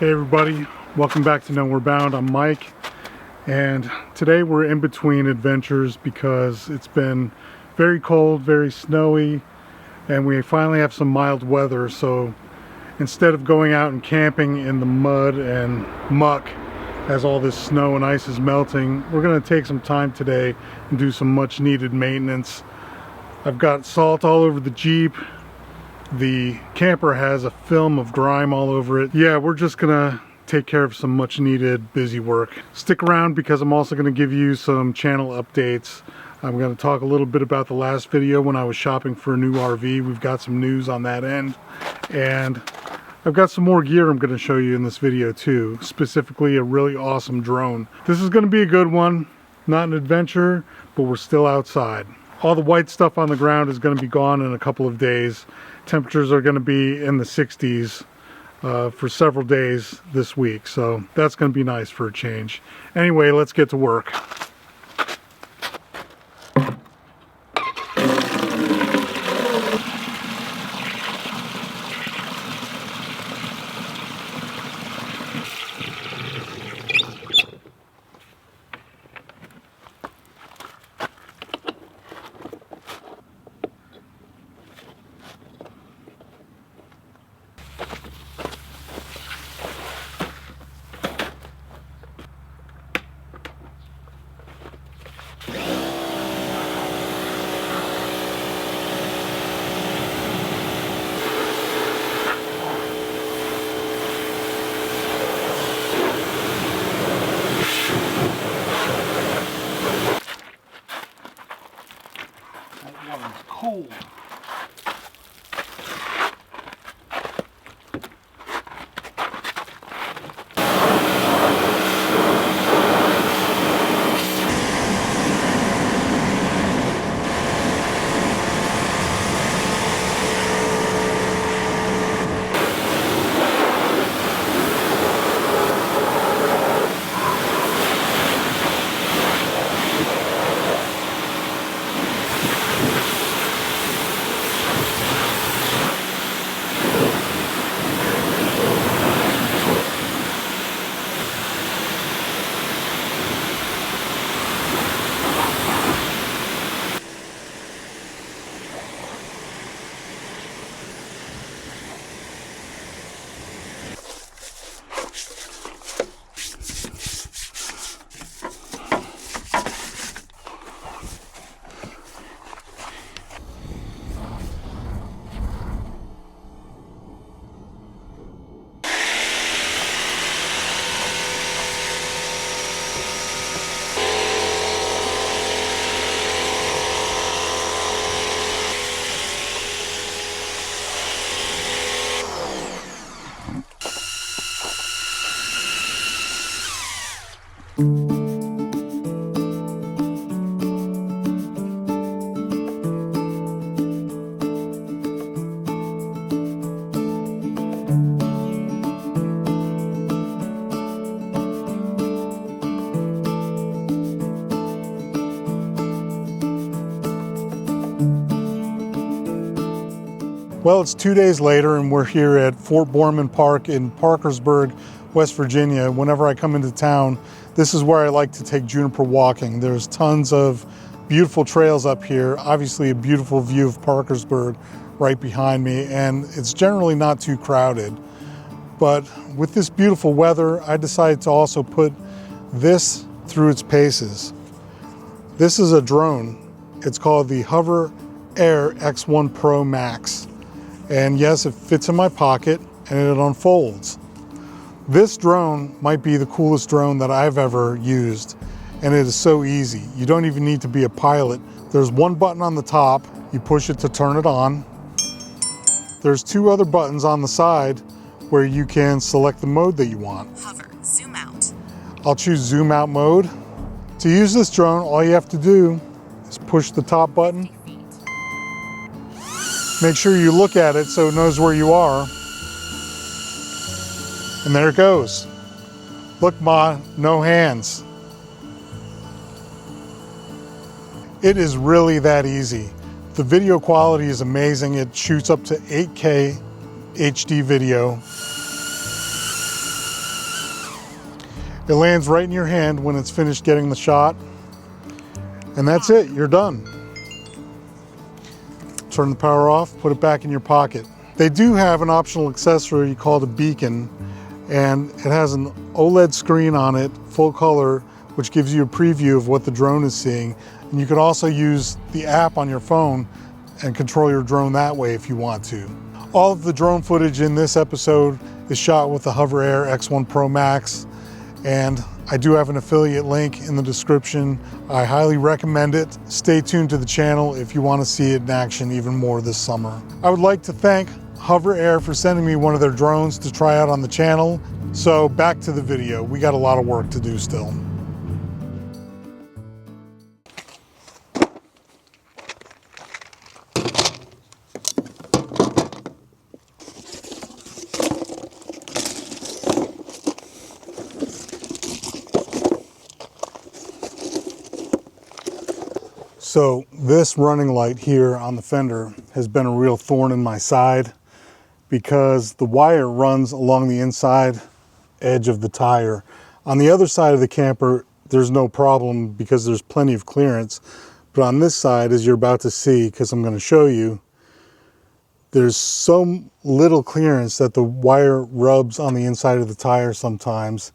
Hey everybody, welcome back to Nowhere Bound. I'm Mike, and today we're in between adventures because it's been very cold, very snowy, and we finally have some mild weather. So instead of going out and camping in the mud and muck as all this snow and ice is melting, we're going to take some time today and do some much needed maintenance. I've got salt all over the Jeep. The camper has a film of grime all over it. Yeah, we're just gonna take care of some much needed busy work. Stick around because I'm also gonna give you some channel updates. I'm gonna talk a little bit about the last video when I was shopping for a new RV. We've got some news on that end. And I've got some more gear I'm gonna show you in this video too. Specifically a really awesome drone. This is gonna be a good one. Not an adventure, but we're still outside. All the white stuff on the ground is gonna be gone in a couple of days. Temperatures are going to be in the 60s for several days this week, so that's going to be nice for a change. Anyway, let's get to work. Cold. Well, it's 2 days later and we're here at Fort Boreman Park in Parkersburg, West Virginia. Whenever I come into town, this is where I like to take Juniper walking. There's tons of beautiful trails up here, obviously a beautiful view of Parkersburg right behind me, and it's generally not too crowded. But with this beautiful weather, I decided to also put this through its paces. This is a drone. It's called the Hover Air X1 Pro Max. And yes, it fits in my pocket and it unfolds. This drone might be the coolest drone that I've ever used, and it is so easy. You don't even need to be a pilot. There's one button on the top, you push it to turn it on. There's two other buttons on the side where you can select the mode that you want. Hover, zoom out. I'll choose zoom out mode. To use this drone, all you have to do is push the top button. Make sure you look at it so it knows where you are. And there it goes. Look, Ma, no hands. It is really that easy. The video quality is amazing. It shoots up to 8K HD video. It lands right in your hand when it's finished getting the shot. And that's it, you're done. Turn the power off, put it back in your pocket. They do have an optional accessory called a beacon, and it has an OLED screen on it, full color, which gives you a preview of what the drone is seeing. And you can also use the app on your phone and control your drone that way if you want to. All of the drone footage in this episode is shot with the Hover Air X1 Pro Max, and I do have an affiliate link in the description. I highly recommend it. Stay tuned to the channel if you want to see it in action even more this summer. I would like to thank Hover Air for sending me one of their drones to try out on the channel. So back to the video. We got a lot of work to do still. So this running light here on the fender has been a real thorn in my side because the wire runs along the inside edge of the tire. On the other side of the camper, there's no problem because there's plenty of clearance. But on this side, as you're about to see, because I'm going to show you, there's so little clearance that the wire rubs on the inside of the tire sometimes,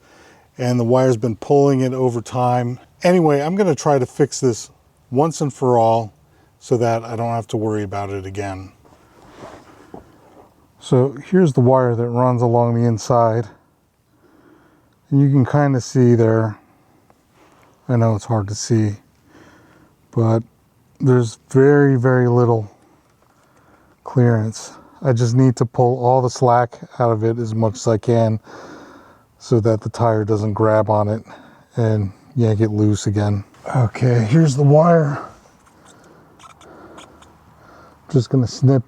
and the wire's been pulling it over time. Anyway, I'm going to try to fix this once and for all so that I don't have to worry about it again. So here's the wire that runs along the inside, and you can kind of see there. I know it's hard to see, but there's very, very little clearance. I just need to pull all the slack out of it as much as I can so that the tire doesn't grab on it and yank it loose again. Okay, here's the wire. Just gonna snip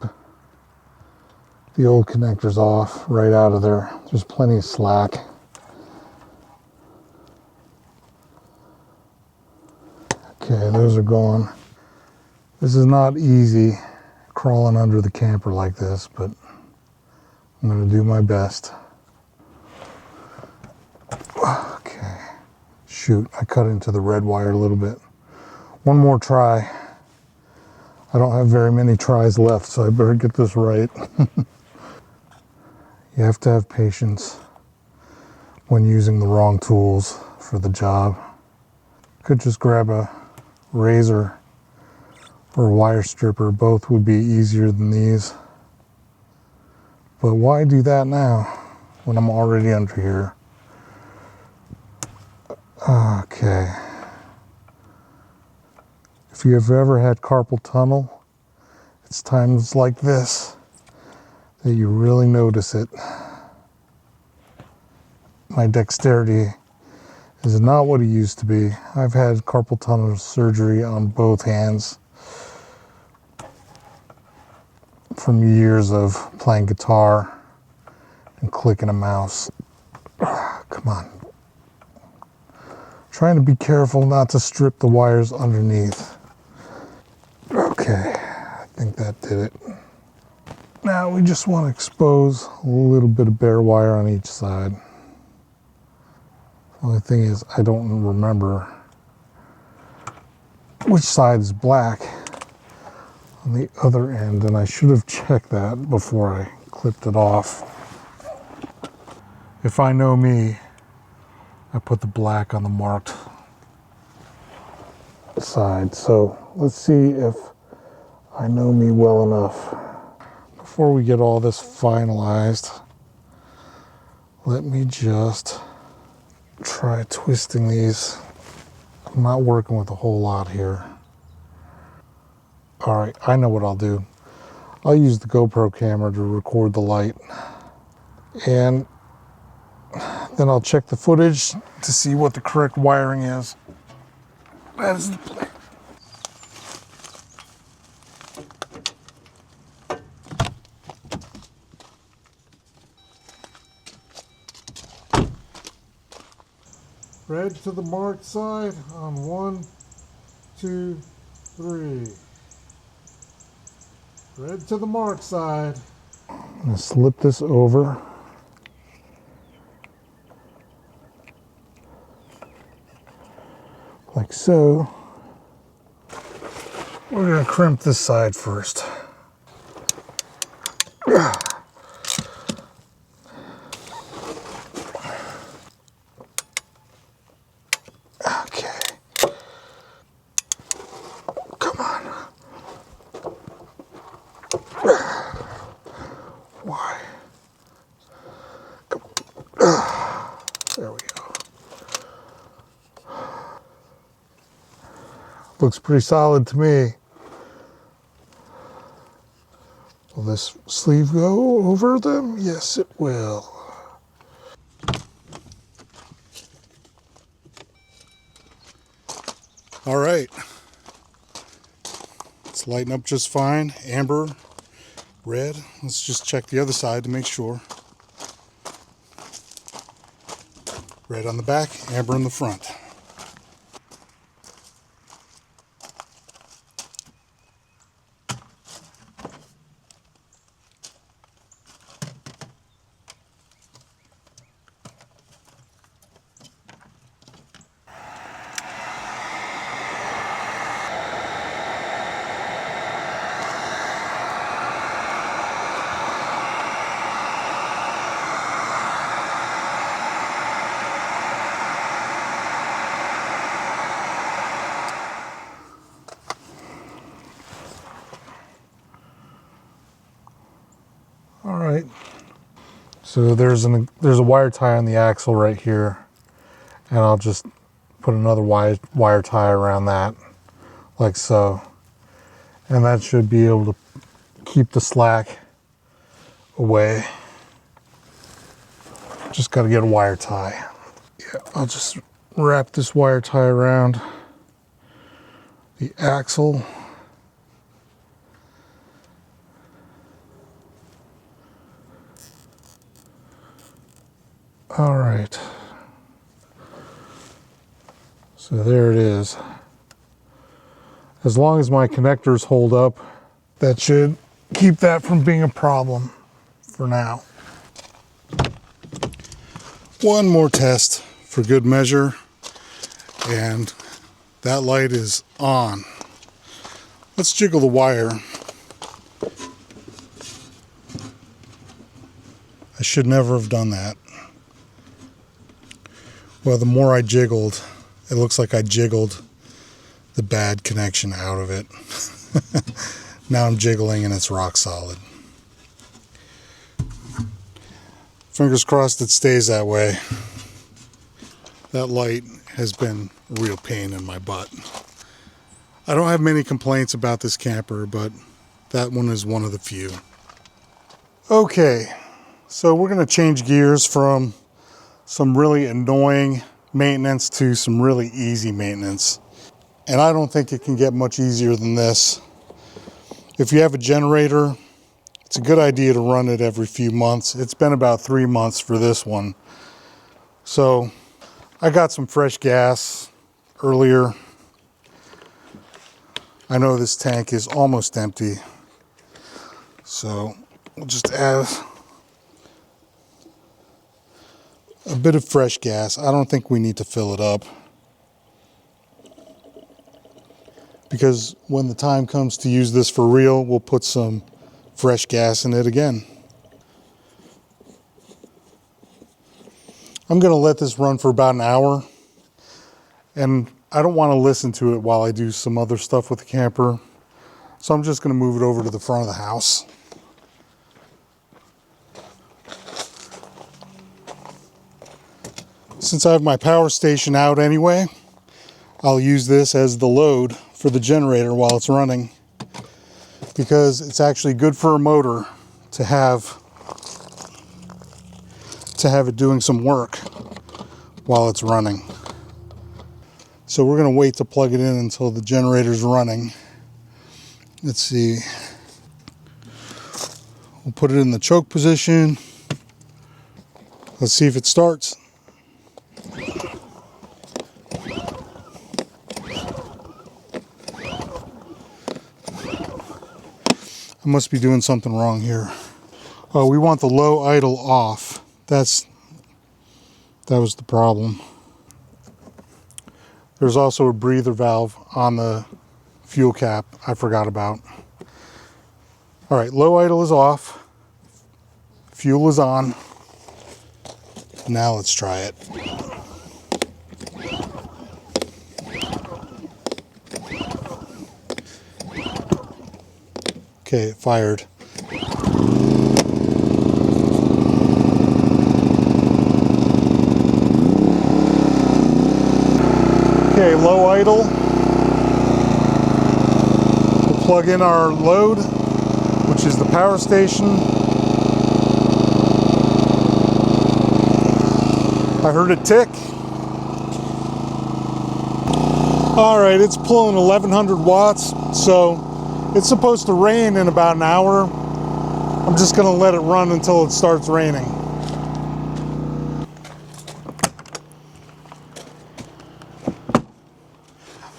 the old connectors off right out of there. There's plenty of slack. Okay, those are gone. This is not easy crawling under the camper like this, but I'm gonna do my best. Okay. Shoot, I cut into the red wire a little bit. One more try. I don't have very many tries left, so I better get this right. You have to have patience when using the wrong tools for the job. Could just grab a razor or a wire stripper. Both would be easier than these. But why do that now when I'm already under here? Okay. If you have ever had carpal tunnel, it's times like this that you really notice it. My dexterity is not what it used to be. I've had carpal tunnel surgery on both hands from years of playing guitar and clicking a mouse. Come on. Trying to be careful not to strip the wires underneath. Okay, I think that did it. Now we just want to expose a little bit of bare wire on each side. The only thing is I don't remember which side is black on the other end, and I should have checked that before I clipped it off. If I know me, I put the black on the marked side. So let's see if I know me well enough. Before we get all this finalized, let me just try twisting these. I'm not working with a whole lot here. All right, I know what I'll do. I'll use the GoPro camera to record the light, and then I'll check the footage to see what the correct wiring is. That is the plan. Red to the marked side on 1, 2, 3. Red to the marked side. I'm going to slip this over. like so. We're going to crimp this side first. Okay. Come on. Why? Come on. There we go. Looks pretty solid to me. Will this sleeve go over them? Yes, it will. All right. It's lighting up just fine. Amber, red. Let's just check the other side to make sure. Red on the back, amber in the front. All right. So there's a wire tie on the axle right here, and I'll just put another wire tie around that, like so, and that should be able to keep the slack away. Just got to get a wire tie. Yeah, I'll just wrap this wire tie around the axle. All right. So there it is. As long as my connectors hold up, that should keep that from being a problem for now. One more test for good measure, and that light is on. Let's jiggle the wire. I should never have done that. Well, the more I jiggled, it looks like I jiggled the bad connection out of it. Now I'm jiggling and it's rock solid. Fingers crossed it stays that way. That light has been a real pain in my butt. I don't have many complaints about this camper, but that one is one of the few. Okay, so we're going to change gears from some really annoying maintenance to some really easy maintenance. And I don't think it can get much easier than this. If you have a generator, it's a good idea to run it every few months. It's been about 3 months for this one. So I got some fresh gas earlier. I know this tank is almost empty. So we'll just add a bit of fresh gas. I don't think we need to fill it up, because when the time comes to use this for real, we'll put some fresh gas in it again. I'm going to let this run for about an hour, and I don't want to listen to it while I do some other stuff with the camper, so I'm just going to move it over to the front of the house. Since I have my power station out anyway, I'll use this as the load for the generator while it's running, because it's actually good for a motor to have it doing some work while it's running. So we're going to wait to plug it in until the generator's running. Let's see. We'll put it in the choke position. Let's see if it starts. I must be doing something wrong here. Oh, we want the low idle off. That was the problem. There's also a breather valve on the fuel cap I forgot about. All right, low idle is off. Fuel is on. Now let's try it. Okay, it fired. Okay, low idle. We'll plug in our load, which is the power station. I heard it tick. All right, it's pulling 1100 watts, so it's supposed to rain in about an hour. I'm just gonna let it run until it starts raining.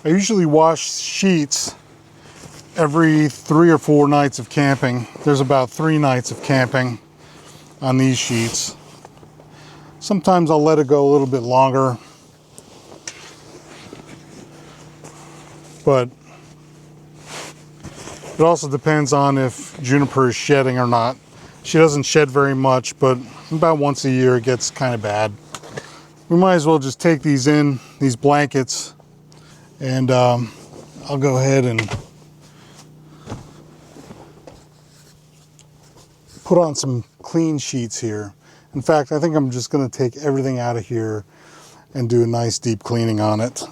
I usually wash sheets every 3 or 4 nights of camping. There's about 3 nights of camping on these sheets. Sometimes I'll let it go a little bit longer, but it also depends on if Juniper is shedding or not. She doesn't shed very much, but about once a year it gets kind of bad. We might as well just take these blankets, and I'll go ahead and put on some clean sheets here. In fact, I think I'm just going to take everything out of here and do a nice deep cleaning on it.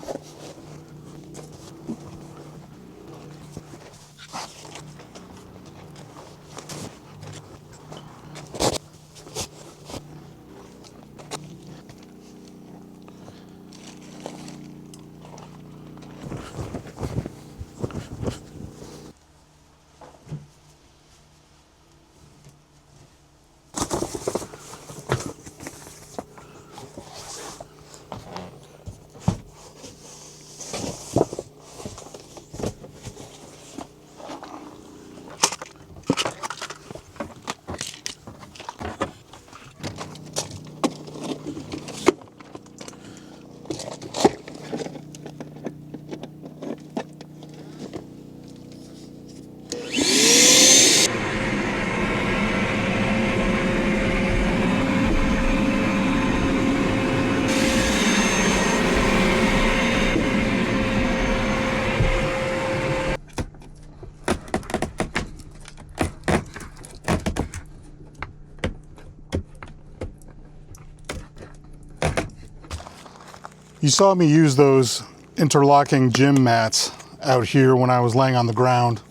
You saw me use those interlocking gym mats out here when I was laying on the ground,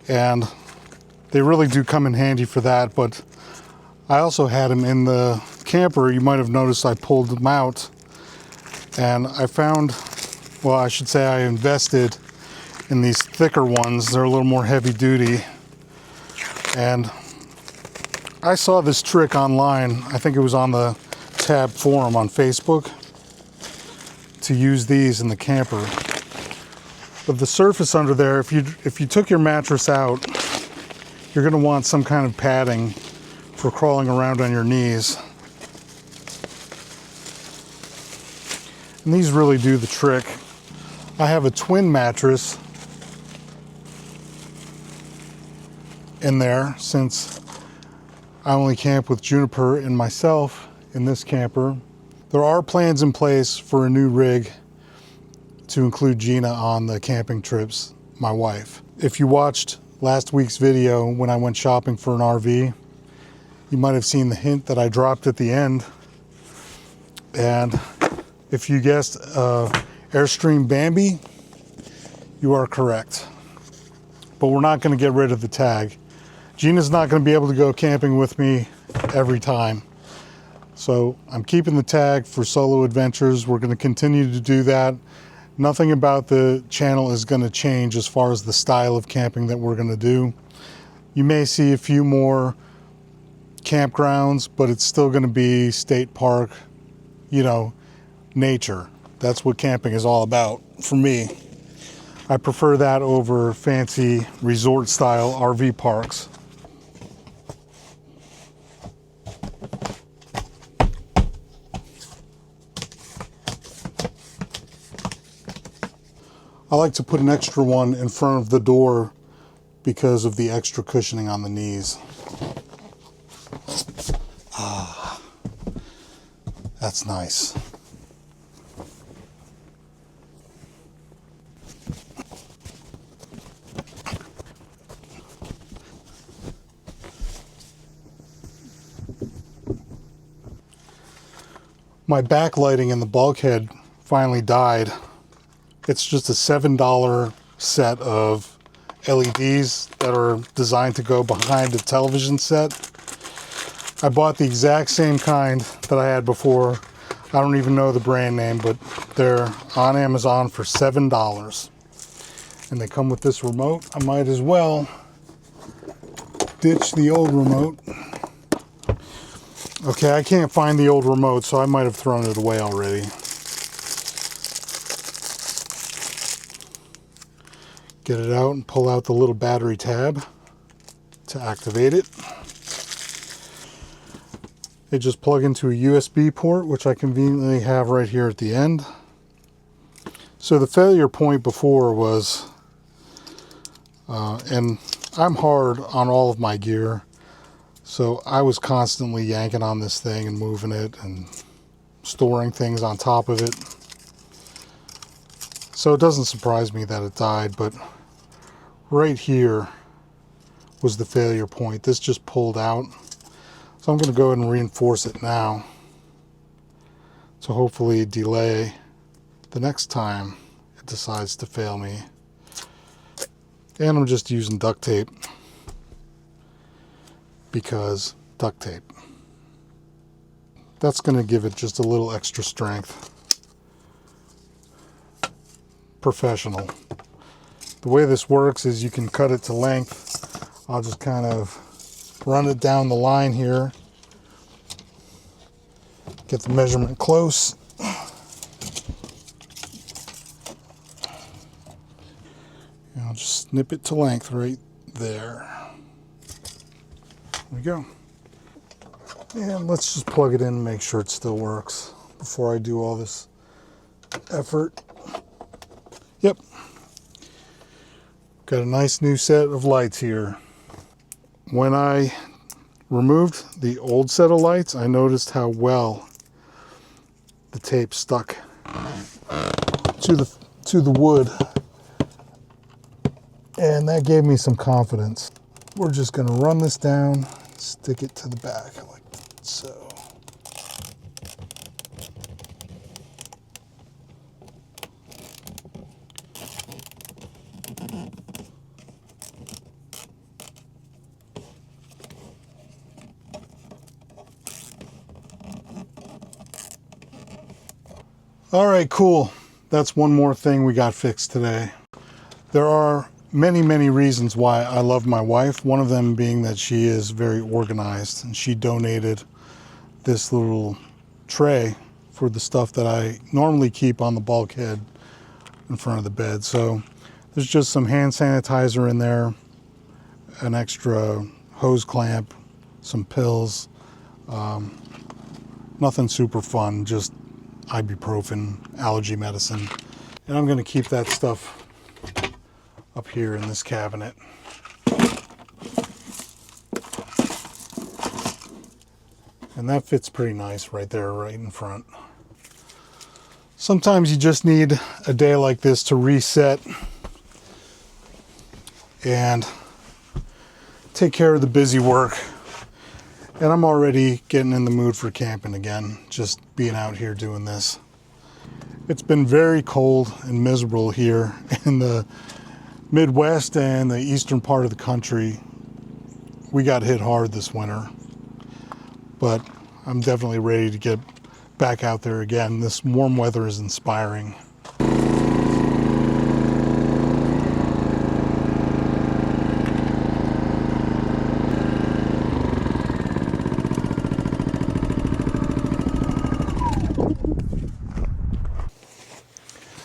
and they really do come in handy for that. But I also had them in the camper. You might have noticed I pulled them out, and I found, well, I should say I invested in these thicker ones. They're a little more heavy duty, and I saw this trick online. I think it was on the Tab forum on Facebook, to use these in the camper. But the surface under there, if you took your mattress out, you're going to want some kind of padding for crawling around on your knees. And these really do the trick. I have a twin mattress in there, since I only camp with Juniper and myself in this camper. There are plans in place for a new rig to include Gina on the camping trips, my wife. If you watched last week's video when I went shopping for an RV, you might have seen the hint that I dropped at the end. And if you guessed Airstream Bambi, you are correct. But we're not going to get rid of the tag. Gina's not going to be able to go camping with me every time. So I'm keeping the tag for solo adventures. We're going to continue to do that. Nothing about the channel is going to change as far as the style of camping that we're going to do. You may see a few more campgrounds, but it's still going to be state park, you know, nature. That's what camping is all about for me. I prefer that over fancy resort style RV parks. I like to put an extra one in front of the door because of the extra cushioning on the knees. Ah, that's nice. My backlighting in the bulkhead finally died. It's just a $7 set of LEDs that are designed to go behind the television set. I bought the exact same kind that I had before. I don't even know the brand name, but they're on Amazon for $7. And they come with this remote. I might as well ditch the old remote. Okay, I can't find the old remote, so I might have thrown it away already. Get it out and pull out the little battery tab to activate it. They just plug into a USB port, which I conveniently have right here at the end. So the failure point before was, and I'm hard on all of my gear, so I was constantly yanking on this thing and moving it and storing things on top of it. So it doesn't surprise me that it died, but right here was the failure point. This just pulled out. So I'm going to go ahead and reinforce it now to hopefully delay the next time it decides to fail me. And I'm just using duct tape because duct tape. That's going to give it just a little extra strength. Professional. The way this works is you can cut it to length. I'll just kind of run it down the line here. Get the measurement close. And I'll just snip it to length right there. There we go. And let's just plug it in and make sure it still works before I do all this effort. Yep. Got a nice new set of lights here. When I removed the old set of lights, I noticed how well the tape stuck to the wood. And that gave me some confidence. We're just going to run this down, stick it to the back like so. All right, cool. That's one more thing we got fixed today. There are many, many reasons why I love my wife. One of them being that she is very organized, and she donated this little tray for the stuff that I normally keep on the bulkhead in front of the bed. So there's just some hand sanitizer in there, an extra hose clamp, some pills, nothing super fun, just ibuprofen, allergy medicine. And I'm going to keep that stuff up here in this cabinet. And that fits pretty nice right there, right in front. Sometimes you just need a day like this to reset and take care of the busy work. And I'm already getting in the mood for camping again, just being out here doing this. It's been very cold and miserable here in the Midwest and the eastern part of the country. We got hit hard this winter, but I'm definitely ready to get back out there again. This warm weather is inspiring.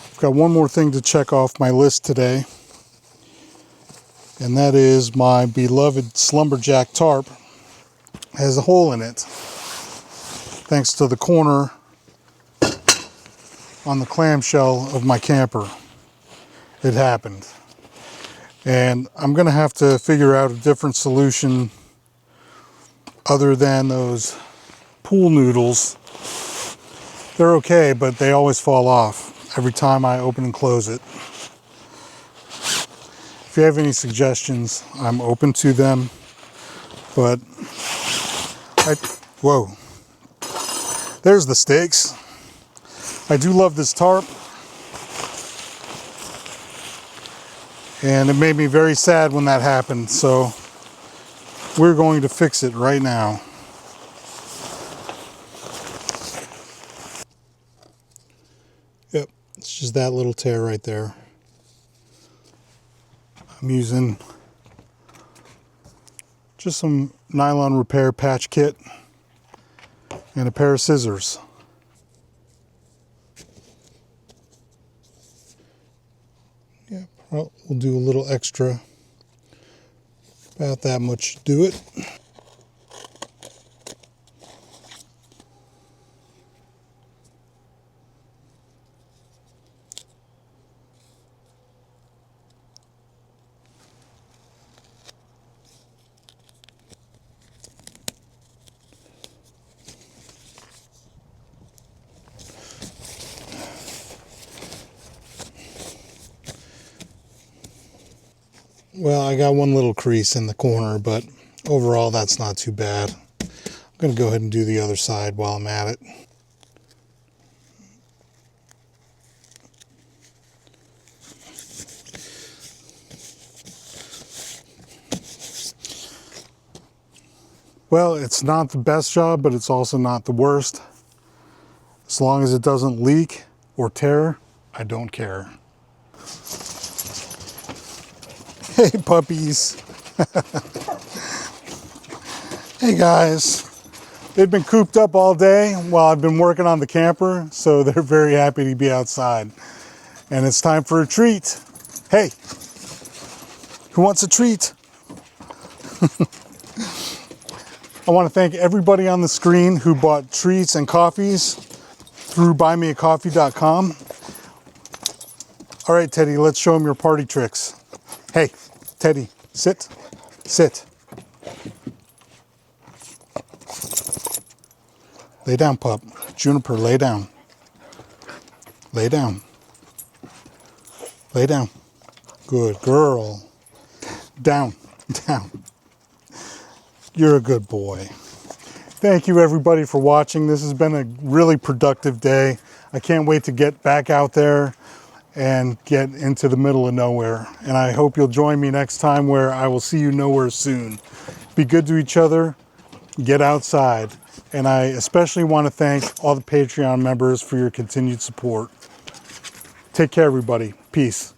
I've got one more thing to check off my list today, and that is my beloved Slumberjack tarp has a hole in it thanks to the corner on the clamshell of my camper. it happened. And I'm gonna have to figure out a different solution other than those pool noodles. They're okay, but they always fall off every time I open and close it. If you have any suggestions, I'm open to them, but whoa, there's the steaks. I do love this tarp, and it made me very sad when that happened, so we're going to fix it right now. Yep, it's just that little tear right there. I'm using just some nylon repair patch kit and a pair of scissors. Yeah, well, we'll do a little extra. About that much, do it. Well, I got one little crease in the corner, but overall that's not too bad. I'm going to go ahead and do the other side while I'm at it. Well, it's not the best job, but it's also not the worst. As long as it doesn't leak or tear, I don't care. Hey puppies. Hey guys. They've been cooped up all day while I've been working on the camper, so they're very happy to be outside. And it's time for a treat. Hey, who wants a treat? I want to thank everybody on the screen who bought treats and coffees through buymeacoffee.com. All right, Teddy, let's show them your party tricks. Hey, Teddy, sit, sit. Lay down, pup. Juniper, lay down. Lay down. Lay down. Good girl. Down, down. You're a good boy. Thank you everybody for watching. This has been a really productive day. I can't wait to get back out there and get into the middle of nowhere. And I hope you'll join me next time where I will see you nowhere soon. Be good to each other, get outside. And I especially want to thank all the Patreon members for your continued support. Take care, everybody. Peace.